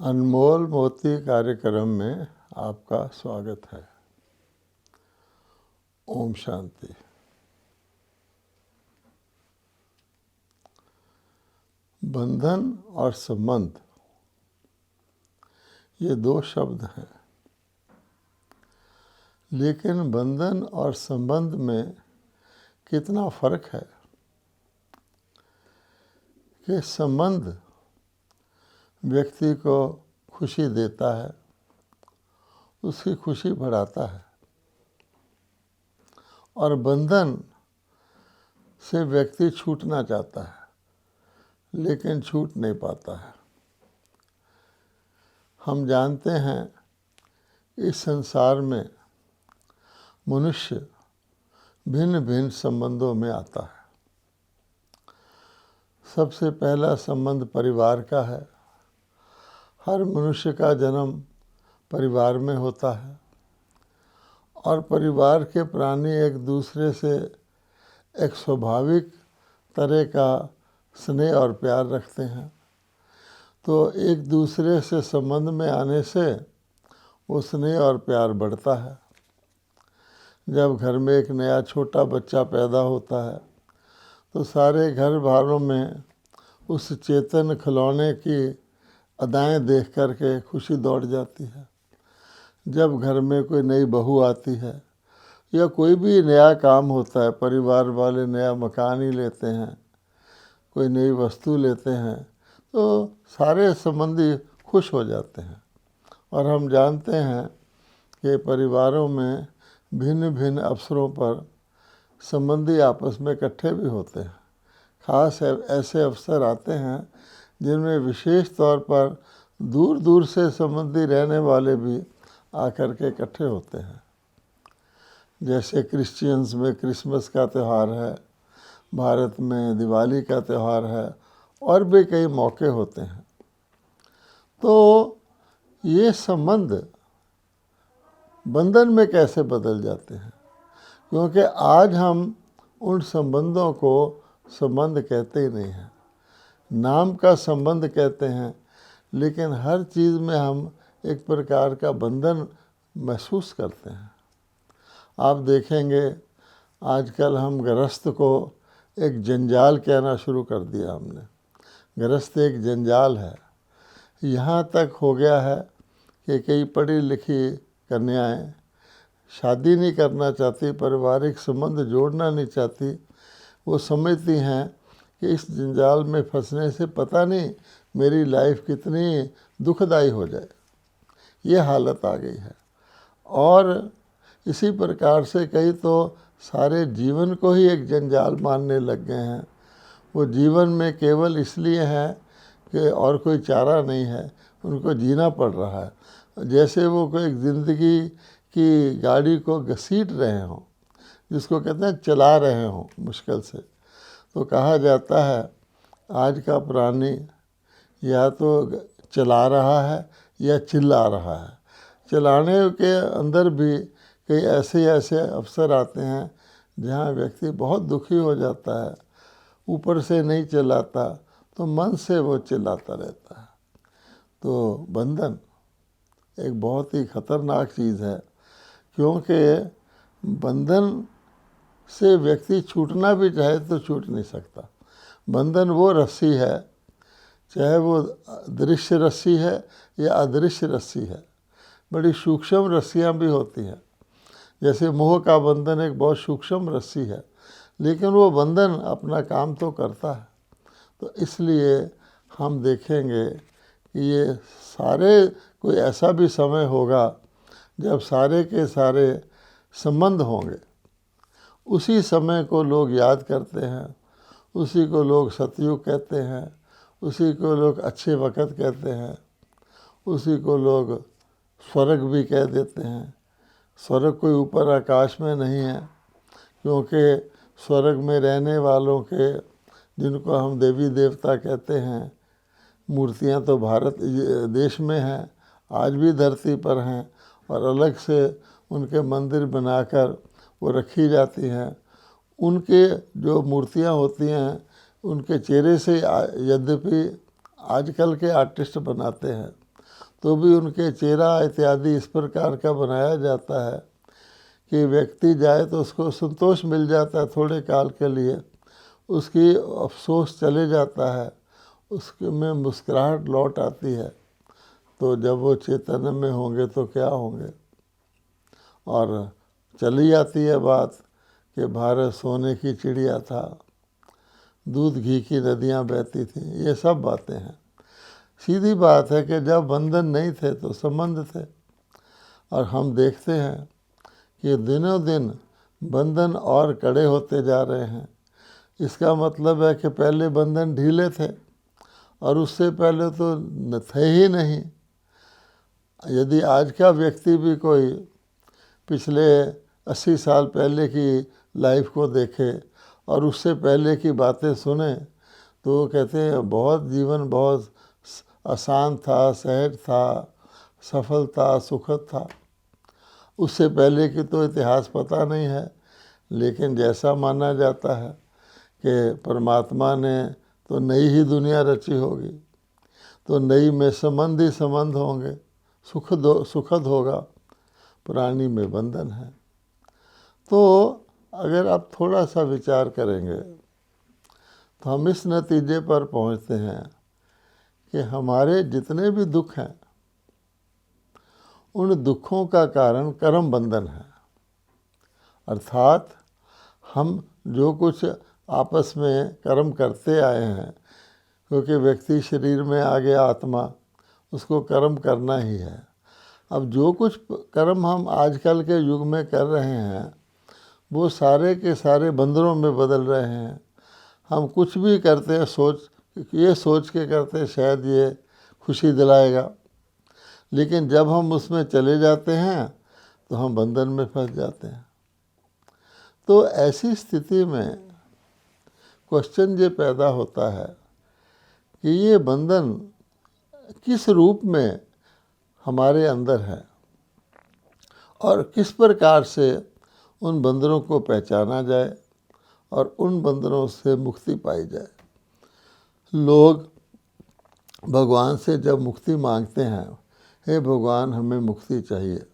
अनमोल मोती कार्यक्रम में आपका स्वागत है। ओम शांति। बंधन और संबंध, ये दो शब्द हैं, लेकिन बंधन और संबंध में कितना फर्क है कि संबंध व्यक्ति को खुशी देता है, उसकी खुशी बढ़ाता है, और बंधन से व्यक्ति छूटना चाहता है लेकिन छूट नहीं पाता है। हम जानते हैं इस संसार में मनुष्य भिन्न भिन्न संबंधों में आता है। सबसे पहला संबंध परिवार का है। हर मनुष्य का जन्म परिवार में होता है और परिवार के प्राणी एक दूसरे से एक स्वाभाविक तरह का स्नेह और प्यार रखते हैं। तो एक दूसरे से संबंध में आने से वो स्नेह और प्यार बढ़ता है। जब घर में एक नया छोटा बच्चा पैदा होता है तो सारे घर वालों में उस चेतन खिलौने की अदाएं देख कर के खुशी दौड़ जाती है। जब घर में कोई नई बहू आती है या कोई भी नया काम होता है, परिवार वाले नया मकान ही लेते हैं, कोई नई वस्तु लेते हैं, तो सारे संबंधी खुश हो जाते हैं। और हम जानते हैं कि परिवारों में भिन्न भिन्न अवसरों पर संबंधी आपस में इकट्ठे भी होते हैं। खास ऐसे अवसर आते हैं जिनमें विशेष तौर पर दूर दूर से संबंधी रहने वाले भी आकर के इकट्ठे होते हैं। जैसे क्रिश्चियंस में क्रिसमस का त्यौहार है, भारत में दिवाली का त्यौहार है, और भी कई मौके होते हैं। तो ये संबंध बंधन में कैसे बदल जाते हैं, क्योंकि आज हम उन संबंधों को संबंध कहते ही नहीं हैं। नाम का संबंध कहते हैं, लेकिन हर चीज़ में हम एक प्रकार का बंधन महसूस करते हैं। आप देखेंगे आजकल हम गृहस्थ को एक जंजाल कहना शुरू कर दिया हमने। गृहस्थ एक जंजाल है। यहाँ तक हो गया है कि कई पढ़ी लिखी कन्याएं शादी नहीं करना चाहती, पारिवारिक संबंध जोड़ना नहीं चाहती। वो समझती हैं कि इस जंजाल में फंसने से पता नहीं मेरी लाइफ कितनी दुखदाई हो जाए। ये हालत आ गई है। और इसी प्रकार से कई तो सारे जीवन को ही एक जंजाल मानने लग गए हैं। वो जीवन में केवल इसलिए हैं कि और कोई चारा नहीं है, उनको जीना पड़ रहा है। जैसे वो कोई ज़िंदगी की गाड़ी को घसीट रहे हों, जिसको कहते हैं चला रहे हों मुश्किल से। तो कहा जाता है आज का प्राणी या तो चला रहा है या चिल्ला रहा है। चलाने के अंदर भी कई ऐसे अवसर आते हैं जहाँ व्यक्ति बहुत दुखी हो जाता है। ऊपर से नहीं चिल्लाता तो मन से वो चिल्लाता रहता है। तो बंधन एक बहुत ही खतरनाक चीज़ है, क्योंकि बंधन से व्यक्ति छूटना भी चाहे तो छूट नहीं सकता। बंधन वो रस्सी है, चाहे वो दृश्य रस्सी है या अदृश्य रस्सी है। बड़ी सूक्ष्म रस्सियाँ भी होती हैं। जैसे मोह का बंधन एक बहुत सूक्ष्म रस्सी है, लेकिन वो बंधन अपना काम तो करता है। तो इसलिए हम देखेंगे कि ये सारे कोई ऐसा भी समय होगा जब सारे के सारे संबंध होंगे। उसी समय को लोग याद करते हैं, उसी को लोग सतयुग कहते हैं, उसी को लोग अच्छे वक़्त कहते हैं, उसी को लोग स्वर्ग भी कह देते हैं। स्वर्ग कोई ऊपर आकाश में नहीं है, क्योंकि स्वर्ग में रहने वालों के, जिनको हम देवी देवता कहते हैं, मूर्तियां तो भारत देश में हैं, आज भी धरती पर हैं, और अलग से उनके मंदिर बनाकर वो रखी जाती हैं। उनके जो मूर्तियां होती हैं उनके चेहरे से यद्यपि आजकल के आर्टिस्ट बनाते हैं, तो भी उनके चेहरा इत्यादि इस प्रकार का बनाया जाता है कि व्यक्ति जाए तो उसको संतोष मिल जाता है थोड़े काल के लिए, उसकी अफसोस चले जाता है, उसके में मुस्कुराहट लौट आती है। तो जब वो चेतन में होंगे तो क्या होंगे। और चली जाती है बात कि भारत सोने की चिड़िया था, दूध घी की नदियाँ बहती थीं, ये सब बातें हैं। सीधी बात है कि जब बंधन नहीं थे तो संबंध थे, और हम देखते हैं कि दिनों दिन बंधन और कड़े होते जा रहे हैं। इसका मतलब है कि पहले बंधन ढीले थे और उससे पहले तो थे ही नहीं। यदि आज का व्यक्ति भी कोई पिछले 80 साल पहले की लाइफ को देखे और उससे पहले की बातें सुने तो वो कहते हैं बहुत जीवन बहुत आसान था, सहज था, सफल था, सुखद था। उससे पहले की तो इतिहास पता नहीं है, लेकिन जैसा माना जाता है कि परमात्मा ने तो नई ही दुनिया रची होगी, तो नई में संबंध ही संबंध होंगे, सुखद होगा, पुरानी में बंधन है। तो अगर आप थोड़ा सा विचार करेंगे तो हम इस नतीजे पर पहुंचते हैं कि हमारे जितने भी दुख हैं उन दुखों का कारण कर्म बंधन है। अर्थात हम जो कुछ आपस में कर्म करते आए हैं, क्योंकि व्यक्ति शरीर में आ गया आत्मा, उसको कर्म करना ही है। अब जो कुछ कर्म हम आजकल के युग में कर रहे हैं वो सारे के सारे बंधनों में बदल रहे हैं। हम कुछ भी करते हैं ये सोच के करते हैं शायद ये खुशी दिलाएगा, लेकिन जब हम उसमें चले जाते हैं तो हम बंधन में फंस जाते हैं। तो ऐसी स्थिति में क्वेश्चन ये पैदा होता है कि ये बंधन किस रूप में हमारे अंदर है और किस प्रकार से उन बंधनों को पहचाना जाए और उन बंधनों से मुक्ति पाई जाए। लोग भगवान से जब मुक्ति मांगते हैं, हे भगवान हमें मुक्ति चाहिए,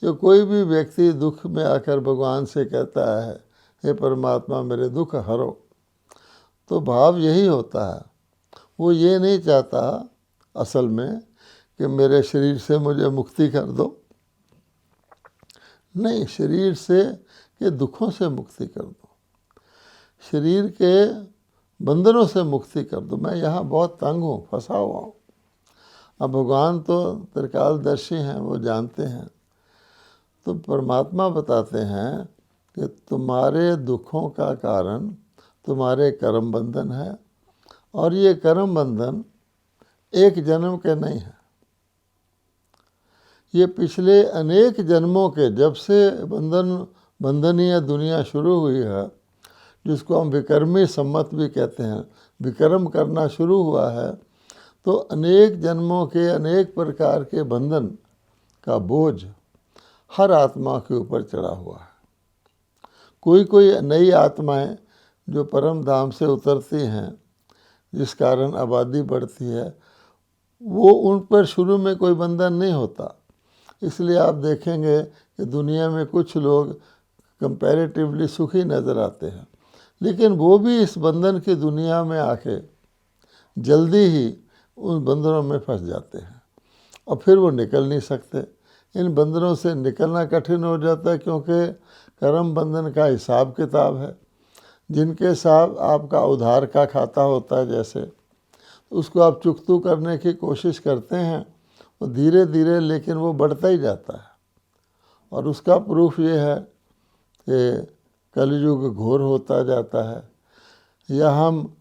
जो कोई भी व्यक्ति दुख में आकर भगवान से कहता है हे परमात्मा मेरे दुख हरो, तो भाव यही होता है, वो ये नहीं चाहता असल में कि मेरे शरीर से मुझे मुक्ति कर दो, नहीं, शरीर से के दुखों से मुक्ति कर दो, शरीर के बंधनों से मुक्ति कर दो। मैं यहाँ बहुत तंग हूँ, फंसा हुआ हूँ। अब भगवान तो त्रिकालदर्शी हैं, वो जानते हैं। तो परमात्मा बताते हैं कि तुम्हारे दुखों का कारण तुम्हारे कर्म बंधन है, और ये कर्म बंधन एक जन्म के नहीं है, ये पिछले अनेक जन्मों के, जब से बंधनीय दुनिया शुरू हुई है, जिसको हम विकर्मी सम्मत भी कहते हैं, विक्रम करना शुरू हुआ है, तो अनेक जन्मों के अनेक प्रकार के बंधन का बोझ हर आत्मा के ऊपर चढ़ा हुआ है। कोई कोई नई आत्माएं जो परम धाम से उतरती हैं, जिस कारण आबादी बढ़ती है, वो उन पर शुरू में कोई बंधन नहीं होता। इसलिए आप देखेंगे कि दुनिया में कुछ लोग कंपैरेटिवली सुखी नज़र आते हैं, लेकिन वो भी इस बंधन की दुनिया में आके जल्दी ही उन बंधनों में फंस जाते हैं और फिर वो निकल नहीं सकते। इन बंधनों से निकलना कठिन हो जाता है, क्योंकि कर्म बंधन का हिसाब किताब है। जिनके साथ आपका उधार का खाता होता है, जैसे उसको आप चुकतू करने की कोशिश करते हैं, वो धीरे धीरे लेकिन वो बढ़ता ही जाता है। और उसका प्रूफ ये है कि कलयुग घोर होता जाता है, या हम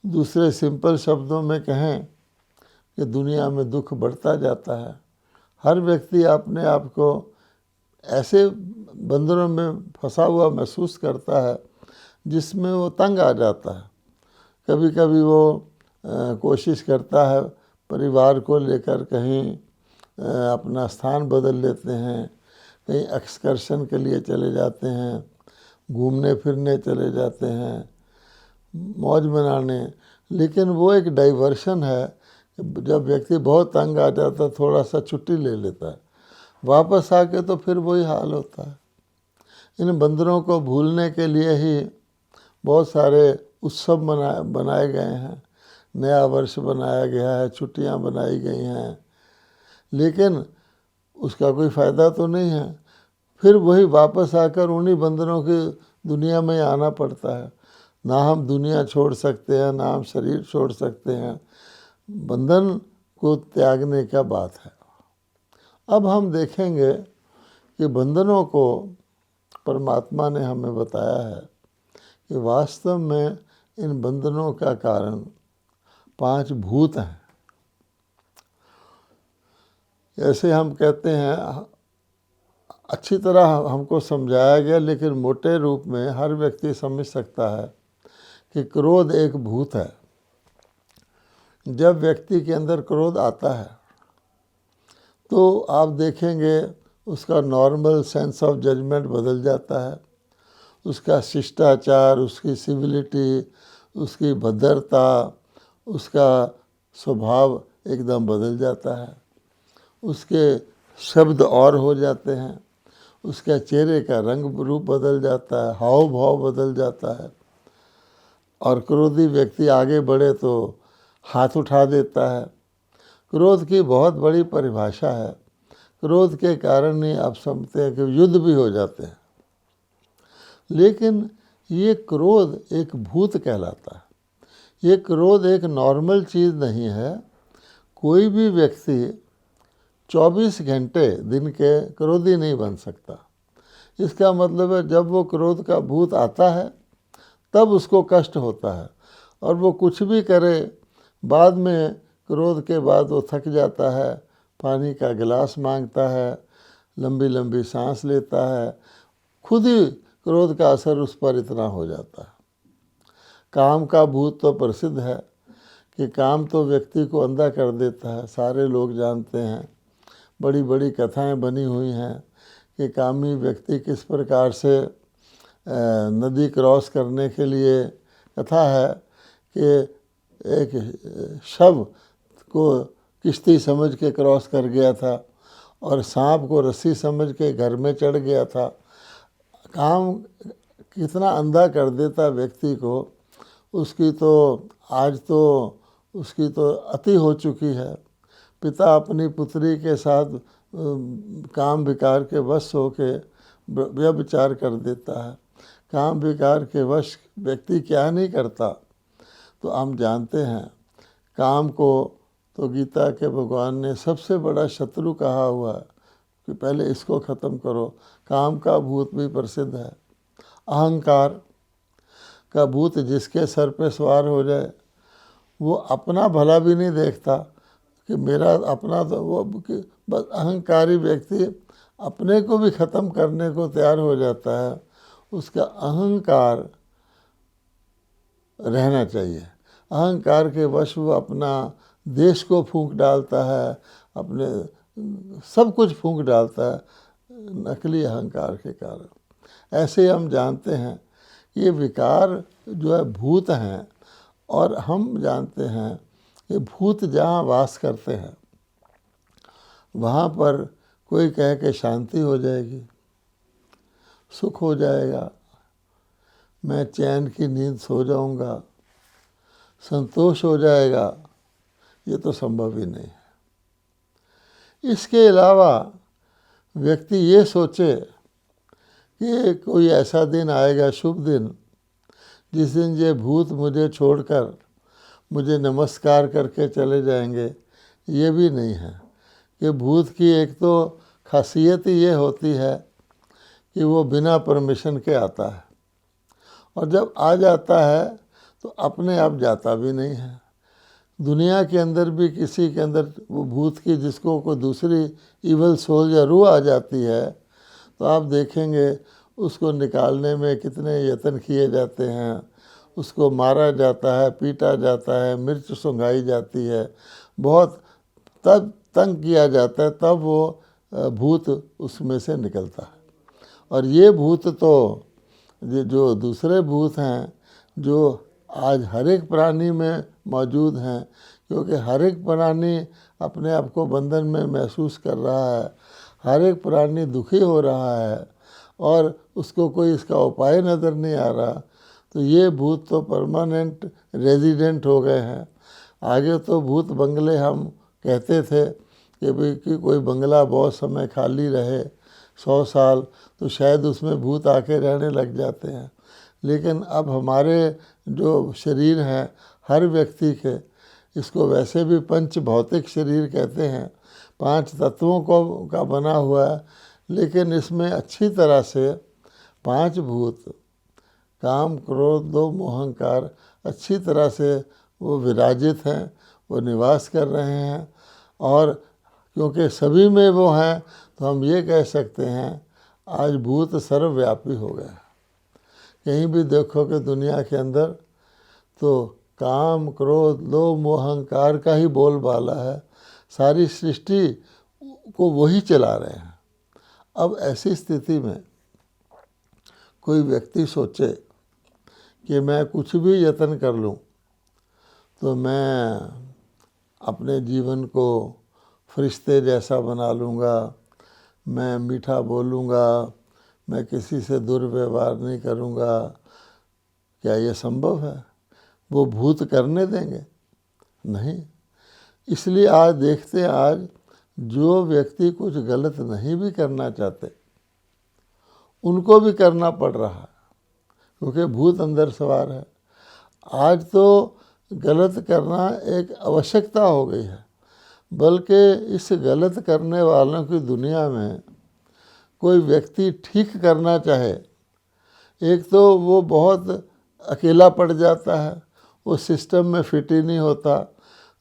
दूसरे सिंपल शब्दों में कहें कि दुनिया में दुख बढ़ता जाता है। हर व्यक्ति अपने आप को ऐसे बंधनों में फंसा हुआ महसूस करता है जिसमें वो तंग आ जाता है। कभी कभी वो कोशिश करता है परिवार को लेकर कहीं अपना स्थान बदल लेते हैं, कहीं एक्सकर्शन के लिए चले जाते हैं, घूमने फिरने चले जाते हैं, मौज मनाने, लेकिन वो एक डाइवर्शन है जब व्यक्ति बहुत तंग आ जाता है थोड़ा सा छुट्टी ले लेता है, वापस आके तो फिर वही हाल होता है। इन बंदरों को भूलने के लिए ही बहुत सारे उत्सव बनाए गए हैं, नया वर्ष बनाया गया है, छुट्टियां बनाई गई हैं, लेकिन उसका कोई फ़ायदा तो नहीं है। फिर वही वापस आकर उन्हीं बंदरों की दुनिया में आना पड़ता है। ना हम दुनिया छोड़ सकते हैं, ना हम शरीर छोड़ सकते हैं, बंधन को त्यागने का बात है। अब हम देखेंगे कि बंधनों को परमात्मा ने हमें बताया है कि वास्तव में इन बंधनों का कारण 5 भूत हैं। ऐसे हम कहते हैं, अच्छी तरह हमको समझाया गया, लेकिन मोटे रूप में हर व्यक्ति समझ सकता है कि क्रोध एक भूत है। जब व्यक्ति के अंदर क्रोध आता है तो आप देखेंगे उसका नॉर्मल सेंस ऑफ जजमेंट बदल जाता है, उसका शिष्टाचार, उसकी सिविलिटी, उसकी भद्रता, उसका स्वभाव एकदम बदल जाता है, उसके शब्द और हो जाते हैं, उसके चेहरे का रंग रूप बदल जाता है, हाव भाव बदल जाता है। और क्रोधी व्यक्ति आगे बढ़े तो हाथ उठा देता है। क्रोध की बहुत बड़ी परिभाषा है। क्रोध के कारण ही आप समझते हैं कि युद्ध भी हो जाते हैं। लेकिन ये क्रोध एक भूत कहलाता है। ये क्रोध एक नॉर्मल चीज़ नहीं है। कोई भी व्यक्ति 24 घंटे दिन के क्रोधी नहीं बन सकता। इसका मतलब है जब वो क्रोध का भूत आता है तब उसको कष्ट होता है, और वो कुछ भी करे बाद में क्रोध के बाद वो थक जाता है, पानी का गिलास मांगता है, लंबी लंबी सांस लेता है, खुद ही क्रोध का असर उस पर इतना हो जाता है। काम का भूत तो प्रसिद्ध है कि काम तो व्यक्ति को अंधा कर देता है, सारे लोग जानते हैं, बड़ी बड़ी कथाएं बनी हुई हैं कि कामी व्यक्ति किस प्रकार से नदी क्रॉस करने के लिए, कथा है कि एक शव को किश्ती समझ के क्रॉस कर गया था और सांप को रस्सी समझ के घर में चढ़ गया था। काम कितना अंधा कर देता व्यक्ति को, उसकी तो आज तो उसकी तो अति हो चुकी है। पिता अपनी पुत्री के साथ काम विकार के वश होके व्यभिचार कर देता है। काम विकार के वश व्यक्ति क्या नहीं करता। तो हम जानते हैं काम को तो गीता के भगवान ने सबसे बड़ा शत्रु कहा हुआ है कि पहले इसको ख़त्म करो। काम का भूत भी प्रसिद्ध है। अहंकार का भूत जिसके सर पे सवार हो जाए वो अपना भला भी नहीं देखता कि मेरा अपना, तो वो कि बस अहंकारी व्यक्ति अपने को भी ख़त्म करने को तैयार हो जाता है। उसका अहंकार रहना चाहिए। अहंकार के वश वो अपना देश को फूंक डालता है, अपने सब कुछ फूंक डालता है नकली अहंकार के कारण। ऐसे हम जानते हैं ये विकार जो है भूत हैं, और हम जानते हैं कि भूत जहाँ वास करते हैं वहाँ पर कोई कहे कि शांति हो जाएगी, सुख हो जाएगा, मैं चैन की नींद सो जाऊंगा, संतोष हो जाएगा, ये तो संभव ही नहीं है। इसके अलावा व्यक्ति ये सोचे कि कोई ऐसा दिन आएगा, शुभ दिन, जिस दिन ये भूत मुझे छोड़कर मुझे नमस्कार करके चले जाएंगे, ये भी नहीं है। कि भूत की एक तो खासियत ही ये होती है कि वो बिना परमिशन के आता है, और जब आ जाता है तो अपने आप जाता भी नहीं है। दुनिया के अंदर भी किसी के अंदर वो भूत की जिसको कोई दूसरी इवल सोल या रूह आ जाती है तो आप देखेंगे उसको निकालने में कितने यत्न किए जाते हैं, उसको मारा जाता है, पीटा जाता है, मिर्च सुंघाई जाती है, बहुत तब तंग किया जाता है, तब वो भूत उसमें से निकलता है। और ये भूत तो जो दूसरे भूत हैं जो आज हर एक प्राणी में मौजूद हैं, क्योंकि हर एक प्राणी अपने आप को बंधन में महसूस कर रहा है, हर एक प्राणी दुखी हो रहा है और उसको कोई इसका उपाय नज़र नहीं आ रहा। तो ये भूत तो परमानेंट रेजिडेंट हो गए हैं। आगे तो भूत बंगले हम कहते थे कि भाई कि कोई बंगला बहुत समय खाली रहे 100 साल तो शायद उसमें भूत आके रहने लग जाते हैं। लेकिन अब हमारे जो शरीर हैं हर व्यक्ति के, इसको वैसे भी पंच भौतिक शरीर कहते हैं, 5 तत्वों का बना हुआ है, लेकिन इसमें अच्छी तरह से 5 भूत काम क्रोध लोभ मोह अहंकार अच्छी तरह से वो विराजित हैं, वो निवास कर रहे हैं। और क्योंकि सभी में वो हैं तो हम ये कह सकते हैं आज भूत सर्वव्यापी हो गया। कहीं भी देखो कि दुनिया के अंदर तो काम क्रोध लोभ मोह अहंकार का ही बोलबाला है, सारी सृष्टि को वही चला रहे हैं। अब ऐसी स्थिति में कोई व्यक्ति सोचे कि मैं कुछ भी यत्न कर लूं तो मैं अपने जीवन को फरिश्ते जैसा बना लूँगा, मैं मीठा बोलूँगा, मैं किसी से दुर्व्यवहार नहीं करूँगा, क्या ये संभव है? वो भूत करने देंगे? नहीं। इसलिए आज देखते हैं, आज जो व्यक्ति कुछ गलत नहीं भी करना चाहते उनको भी करना पड़ रहा है, क्योंकि भूत अंदर सवार है। आज तो गलत करना एक आवश्यकता हो गई है, बल्कि इस गलत करने वालों की दुनिया में कोई व्यक्ति ठीक करना चाहे, एक तो वो बहुत अकेला पड़ जाता है, वो सिस्टम में फिट ही नहीं होता,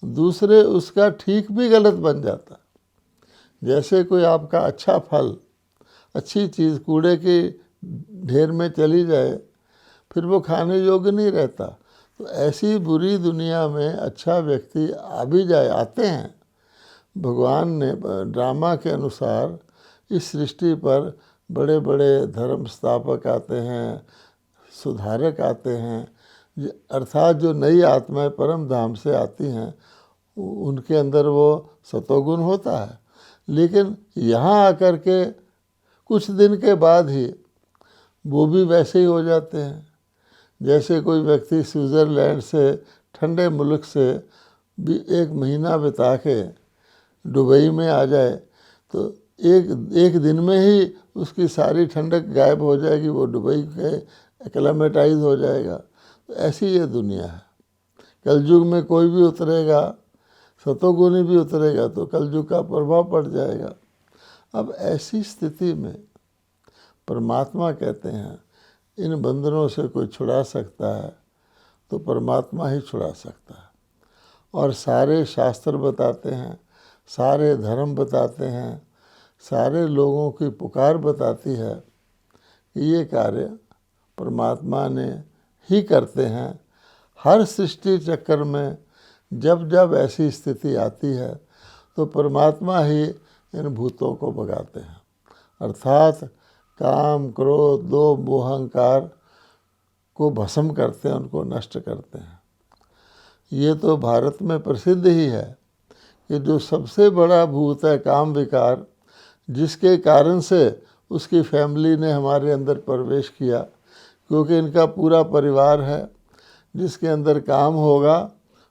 दूसरे उसका ठीक भी गलत बन जाता। जैसे कोई आपका अच्छा फल, अच्छी चीज़ कूड़े की ढेर में चली जाए, फिर वो खाने योग्य नहीं रहता। तो ऐसी बुरी दुनिया में अच्छा व्यक्ति आ भी जाए, आते हैं। भगवान ने ड्रामा के अनुसार इस सृष्टि पर बड़े बड़े धर्म स्थापक आते हैं, सुधारक आते हैं, अर्थात जो नई आत्माएं परम धाम से आती हैं उनके अंदर वो सतोगुण होता है। लेकिन यहाँ आकर के कुछ दिन के बाद ही वो भी वैसे ही हो जाते हैं। जैसे कोई व्यक्ति स्विट्ज़रलैंड से, ठंडे मुल्क से भी 1 महीना बिता के दुबई में आ जाए तो एक दिन में ही उसकी सारी ठंडक गायब हो जाएगी, वो दुबई के एक्लेमेटाइज हो जाएगा। तो ऐसी ये दुनिया है। कलयुग में कोई भी उतरेगा, सतोगुणी भी उतरेगा तो कलयुग का प्रभाव पड़ जाएगा। अब ऐसी स्थिति में परमात्मा कहते हैं इन बंधनों से कोई छुड़ा सकता है तो परमात्मा ही छुड़ा सकता है। और सारे शास्त्र बताते हैं, सारे धर्म बताते हैं, सारे लोगों की पुकार बताती है कि ये कार्य परमात्मा ने ही करते हैं। हर सृष्टि चक्कर में जब जब ऐसी स्थिति आती है तो परमात्मा ही इन भूतों को भगाते हैं, अर्थात काम क्रोध लोभ मोह अहंकार को भस्म करते हैं, उनको नष्ट करते हैं। ये तो भारत में प्रसिद्ध ही है कि जो सबसे बड़ा भूत है काम विकार, जिसके कारण से उसकी फैमिली ने हमारे अंदर प्रवेश किया, क्योंकि इनका पूरा परिवार है। जिसके अंदर काम होगा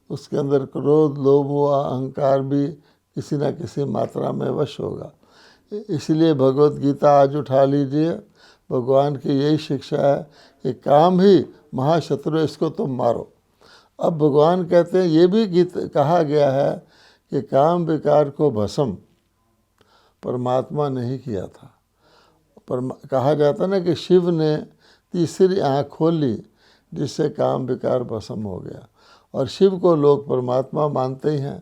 उसके अंदर क्रोध लोभ मोह अहंकार भी किसी न किसी मात्रा में वश होगा। इसलिए भगवत गीता आज उठा लीजिए, भगवान की यही शिक्षा है कि काम ही महाशत्रु है, इसको तुम मारो। अब भगवान कहते हैं ये भी गीत कहा गया है कि काम विकार को भस्म परमात्मा ने ही किया था। कहा जाता ना कि शिव ने तीसरी आँख खोल ली जिससे काम विकार भस्म हो गया। और शिव को लोग परमात्मा मानते ही हैं,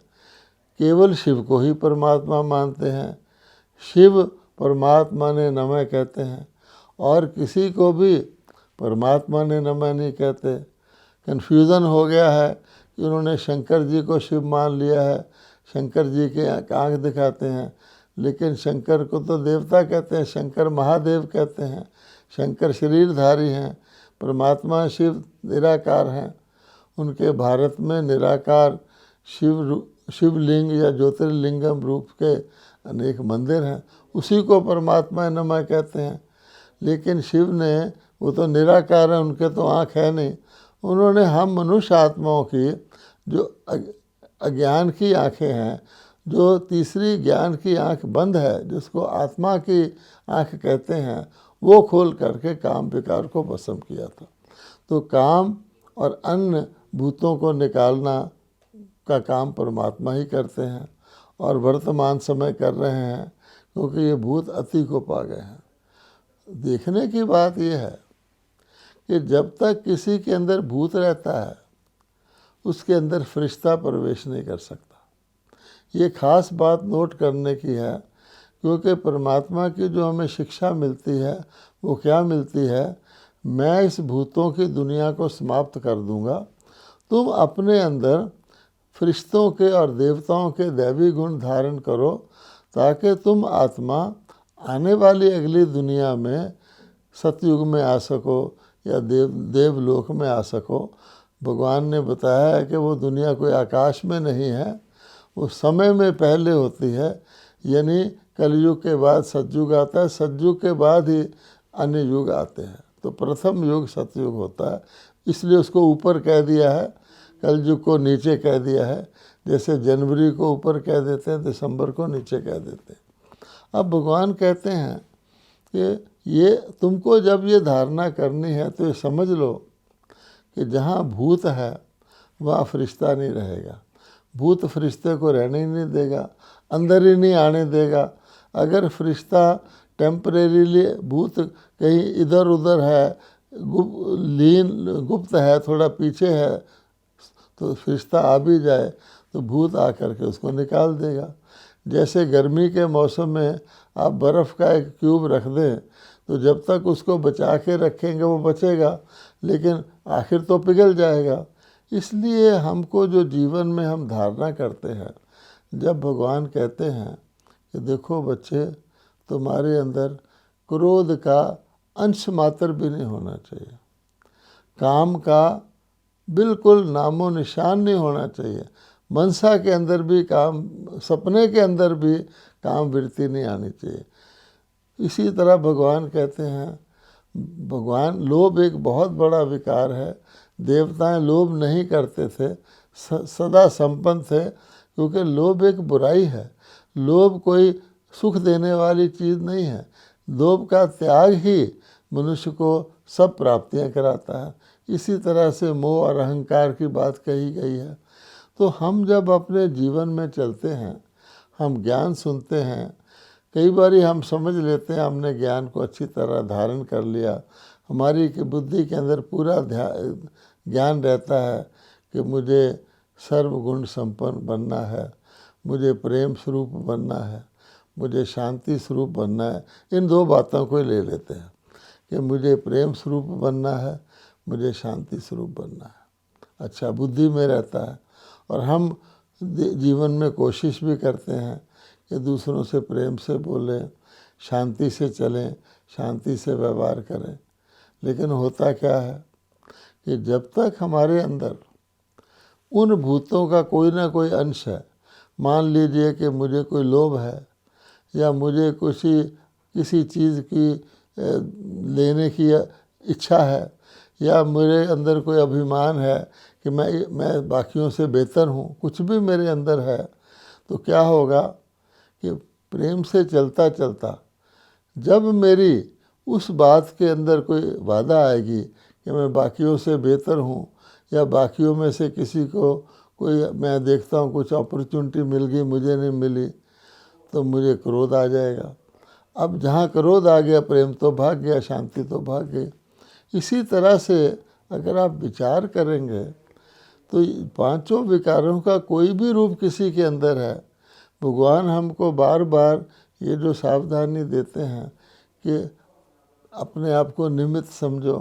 केवल शिव को ही परमात्मा मानते हैं। शिव परमात्मा ने नमः कहते हैं और किसी को भी परमात्मा ने नमः नहीं कहते। कन्फ्यूज़न हो गया है कि उन्होंने शंकर जी को शिव मान लिया है, शंकर जी के आँख दिखाते हैं, लेकिन शंकर को तो देवता कहते हैं, शंकर महादेव कहते हैं, शंकर शरीरधारी हैं, परमात्मा शिव निराकार हैं। उनके भारत में निराकार शिवलिंग या ज्योतिर्लिंगम रूप के अनेक मंदिर हैं, उसी को परमात्मा नमः कहते हैं। लेकिन शिव ने, वो तो निराकार है, उनके तो आँख है नहीं, उन्होंने हम मनुष्य आत्माओं की जो अज्ञान की आँखें हैं, जो तीसरी ज्ञान की आँख बंद है, जिसको आत्मा की आँख कहते हैं, वो खोल करके काम विकार को भस्म किया था। तो काम और अन्य भूतों को निकालना का काम परमात्मा ही करते हैं और वर्तमान समय कर रहे हैं, क्योंकि ये भूत अति को पा गए हैं। देखने की बात यह है कि जब तक किसी के अंदर भूत रहता है, उसके अंदर फरिश्ता प्रवेश नहीं कर सकता। ये खास बात नोट करने की है, क्योंकि परमात्मा की जो हमें शिक्षा मिलती है वो क्या मिलती है, मैं इस भूतों की दुनिया को समाप्त कर दूंगा, तुम अपने अंदर फरिश्तों के और देवताओं के दैवी गुण धारण करो, ताकि तुम आत्मा आने वाली अगली दुनिया में सतयुग में आ सको या देवलोक में आ सको। भगवान ने बताया है कि वो दुनिया कोई आकाश में नहीं है, वो समय में पहले होती है। यानी कलयुग के बाद सतयुग आता है, सतयुग के बाद ही अन्य युग आते हैं। तो प्रथम युग सतयुग होता है, इसलिए उसको ऊपर कह दिया है, कलयुग को नीचे कह दिया है। जैसे जनवरी को ऊपर कह देते हैं, दिसंबर को नीचे कह देते हैं। अब भगवान कहते हैं कि ये तुमको जब ये धारणा करनी है तो ये समझ लो कि जहाँ भूत है वहाँ फरिश्ता नहीं रहेगा। भूत फरिश्ते को रहने ही नहीं देगा, अंदर ही नहीं आने देगा। अगर फरिश्ता टेम्परेरीली, भूत कहीं इधर उधर है, गुप्त है, थोड़ा पीछे है, तो फरिश्ता आ भी जाए तो भूत आकर के उसको निकाल देगा। जैसे गर्मी के मौसम में आप बर्फ़ का एक क्यूब रख दें, तो जब तक उसको बचा के रखेंगे वो बचेगा, लेकिन आखिर तो पिघल जाएगा। इसलिए हमको जो जीवन में हम धारणा करते हैं, जब भगवान कहते हैं कि देखो बच्चे, तुम्हारे अंदर क्रोध का अंश मात्र भी नहीं होना चाहिए, काम का बिल्कुल नामो निशान नहीं होना चाहिए, मनसा के अंदर भी काम, सपने के अंदर भी काम वृत्ति नहीं आनी चाहिए। इसी तरह भगवान कहते हैं, भगवान, लोभ एक बहुत बड़ा विकार है। देवताएं लोभ नहीं करते थे, सदा संपन्न थे, क्योंकि लोभ एक बुराई है। लोभ कोई सुख देने वाली चीज़ नहीं है। लोभ का त्याग ही मनुष्य को सब प्राप्तियां कराता है। इसी तरह से मोह और अहंकार की बात कही गई है। तो हम जब अपने जीवन में चलते हैं, हम ज्ञान सुनते हैं, कई बार हम समझ लेते हैं हमने ज्ञान को अच्छी तरह धारण कर लिया, हमारी बुद्धि के अंदर पूरा ज्ञान रहता है कि मुझे सर्वगुण संपन्न बनना है, मुझे प्रेम स्वरूप बनना है, मुझे शांति स्वरूप बनना है। इन दो बातों को ले लेते हैं कि मुझे प्रेम स्वरूप बनना है, मुझे शांति स्वरूप बनना है। अच्छा, बुद्धि में रहता है। और हम जीवन में कोशिश भी करते हैं कि दूसरों से प्रेम से बोलें, शांति से चलें, शांति से व्यवहार करें। लेकिन होता क्या है कि जब तक हमारे अंदर उन भूतों का कोई ना कोई अंश है, मान लीजिए कि मुझे कोई लोभ है, या मुझे किसी चीज़ की लेने की इच्छा है, या मेरे अंदर कोई अभिमान है कि मैं बाकियों से बेहतर हूँ, कुछ भी मेरे अंदर है, तो क्या होगा कि प्रेम से चलता चलता जब मेरी उस बात के अंदर कोई बाधा आएगी कि मैं बाकियों से बेहतर हूँ, या बाकियों में से किसी को कोई, मैं देखता हूँ कुछ अपॉर्चुनिटी मिल गई, मुझे नहीं मिली, तो मुझे क्रोध आ जाएगा। अब जहाँ क्रोध आ गया, प्रेम तो भाग गया, शांति तो भाग गई। इसी तरह से अगर आप विचार करेंगे तो पांचों विकारों का कोई भी रूप किसी के अंदर है। भगवान हमको बार बार ये जो सावधानी देते हैं कि अपने आप को निमित्त समझो,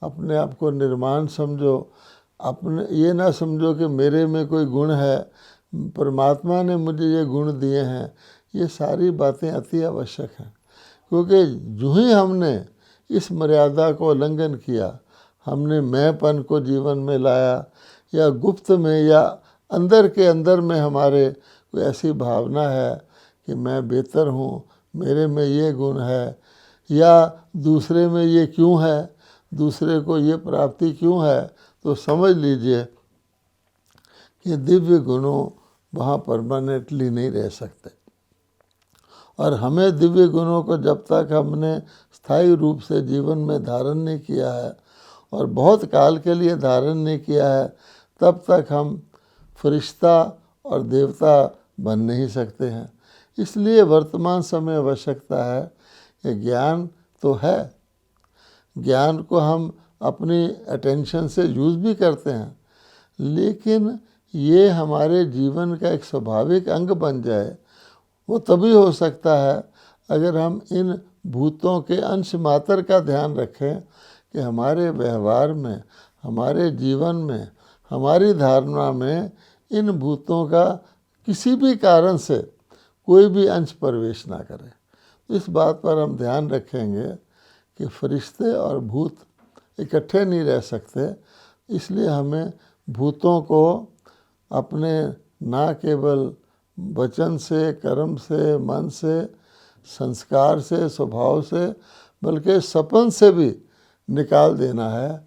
अपने आप को निर्माण समझो, अपने ये ना समझो कि मेरे में कोई गुण है, परमात्मा ने मुझे ये गुण दिए हैं। ये सारी बातें अति आवश्यक हैं, क्योंकि जो ही हमने इस मर्यादा को उल्लंघन किया, हमने मैंपन को जीवन में लाया, या गुप्त में या अंदर के अंदर में हमारे कोई ऐसी भावना है कि मैं बेहतर हूँ, मेरे में ये गुण है, या दूसरे में ये क्यों है, दूसरे को ये प्राप्ति क्यों है, तो समझ लीजिए कि दिव्य गुणों वहाँ परमानेंटली नहीं रह सकते। और हमें दिव्य गुणों को जब तक हमने स्थायी रूप से जीवन में धारण नहीं किया है और बहुत काल के लिए धारण नहीं किया है, तब तक हम फरिश्ता और देवता बन नहीं सकते हैं। इसलिए वर्तमान समय आवश्यकता है कि ज्ञान तो है, ज्ञान को हम अपनी अटेंशन से यूज़ भी करते हैं, लेकिन ये हमारे जीवन का एक स्वाभाविक अंग बन जाए, वो तभी हो सकता है अगर हम इन भूतों के अंश मात्र का ध्यान रखें कि हमारे व्यवहार में, हमारे जीवन में, हमारी धारणा में इन भूतों का किसी भी कारण से कोई भी अंश प्रवेश ना करे। इस बात पर हम ध्यान रखेंगे कि फरिश्ते और भूत इकट्ठे नहीं रह सकते। इसलिए हमें भूतों को अपने ना केवल वचन से, कर्म से, मन से, संस्कार से, स्वभाव से, बल्कि सपन से भी निकाल देना है,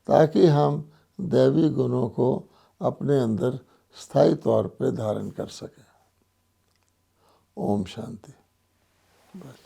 ताकि हम दैवी गुणों को अपने अंदर स्थायी तौर पर धारण कर सकें। ओम शांति। बस।